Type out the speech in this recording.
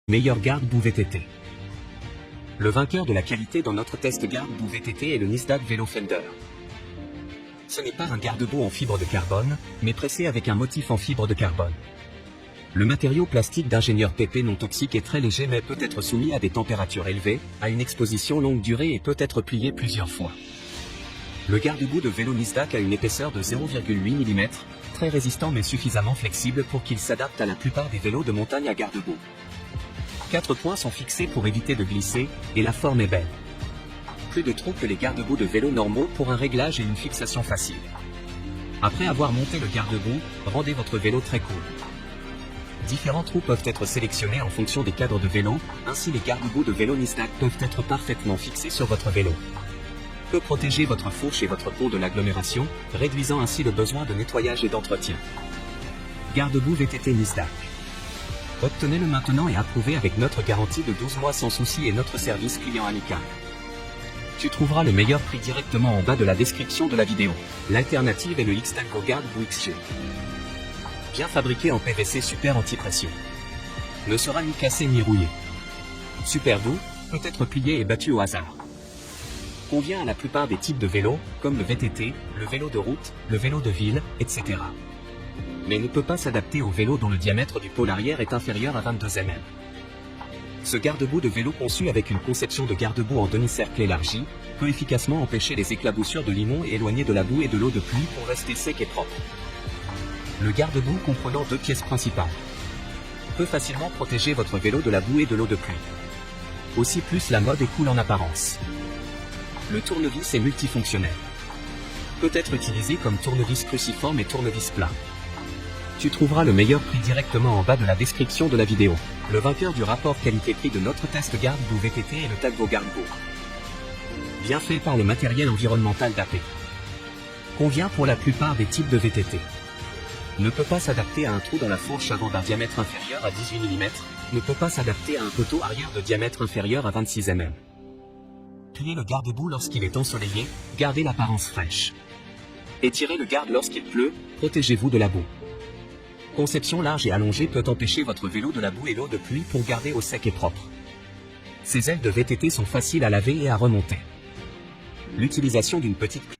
Meilleur garde-boue VTT. Le vainqueur de la qualité dans notre test garde-boue VTT est le Nisdak Velo Fender. Ce n'est pas un garde-boue en fibre de carbone, mais pressé avec un motif en fibre de carbone. Le matériau plastique d'ingénieur PP non toxique est très léger mais peut être soumis à des températures élevées, à une exposition longue durée et peut être plié plusieurs fois. Le garde-boue de vélo Nisdak a une épaisseur de 0,8 mm, très résistant mais suffisamment flexible pour qu'il s'adapte à la plupart des vélos de montagne à garde-boue. 4 points sont fixés pour éviter de glisser, et la forme est belle. Plus de trous que les garde-boue de vélo normaux pour un réglage et une fixation facile. Après avoir monté le garde-boue, rendez votre vélo très cool. Différents trous peuvent être sélectionnés en fonction des cadres de vélo, ainsi les garde-boue de vélo Nisdak peuvent être parfaitement fixés sur votre vélo. Peut protéger votre fourche et votre pont de l'agglomération, réduisant ainsi le besoin de nettoyage et d'entretien. Garde-boue VTT Nisdak. Obtenez-le maintenant et approuvez avec notre garantie de 12 mois sans souci et notre service client amical. Tu trouveras le meilleur prix directement en bas de la description de la vidéo. L'alternative est le X-Tango Garde-boue XG. Bien fabriqué en PVC super anti-pression. Ne sera ni cassé ni rouillé. Super doux, peut être plié et battu au hasard. Convient à la plupart des types de vélos, comme le VTT, le vélo de route, le vélo de ville, etc. Mais ne peut pas s'adapter au vélo dont le diamètre du pôle arrière est inférieur à 22 mm. Ce garde-boue de vélo conçu avec une conception de garde-boue en demi-cercle élargi, peut efficacement empêcher les éclaboussures de limon et éloigner de la boue et de l'eau de pluie pour rester sec et propre. Le garde-boue comprenant 2 pièces principales peut facilement protéger votre vélo de la boue et de l'eau de pluie. Aussi plus la mode est cool en apparence. Le tournevis est multifonctionnel. Peut être utilisé comme tournevis cruciforme et tournevis plat. Tu trouveras le meilleur prix directement en bas de la description de la vidéo. Le vainqueur du rapport qualité-prix de notre test garde-boue VTT est le Tango Garde-boue. Bien fait par le matériel environnemental d'AP. Convient pour la plupart des types de VTT. Ne peut pas s'adapter à un trou dans la fourche avant d'un diamètre inférieur à 18 mm, ne peut pas s'adapter à un poteau arrière de diamètre inférieur à 26 mm. Pliez le garde-boue lorsqu'il est ensoleillé, gardez l'apparence fraîche. Étirez le garde lorsqu'il pleut, protégez-vous de la boue. Conception large et allongée peut empêcher votre vélo de la boue et l'eau de pluie pour garder au sec et propre. Ces ailes de VTT sont faciles à laver et à remonter. L'utilisation d'une petite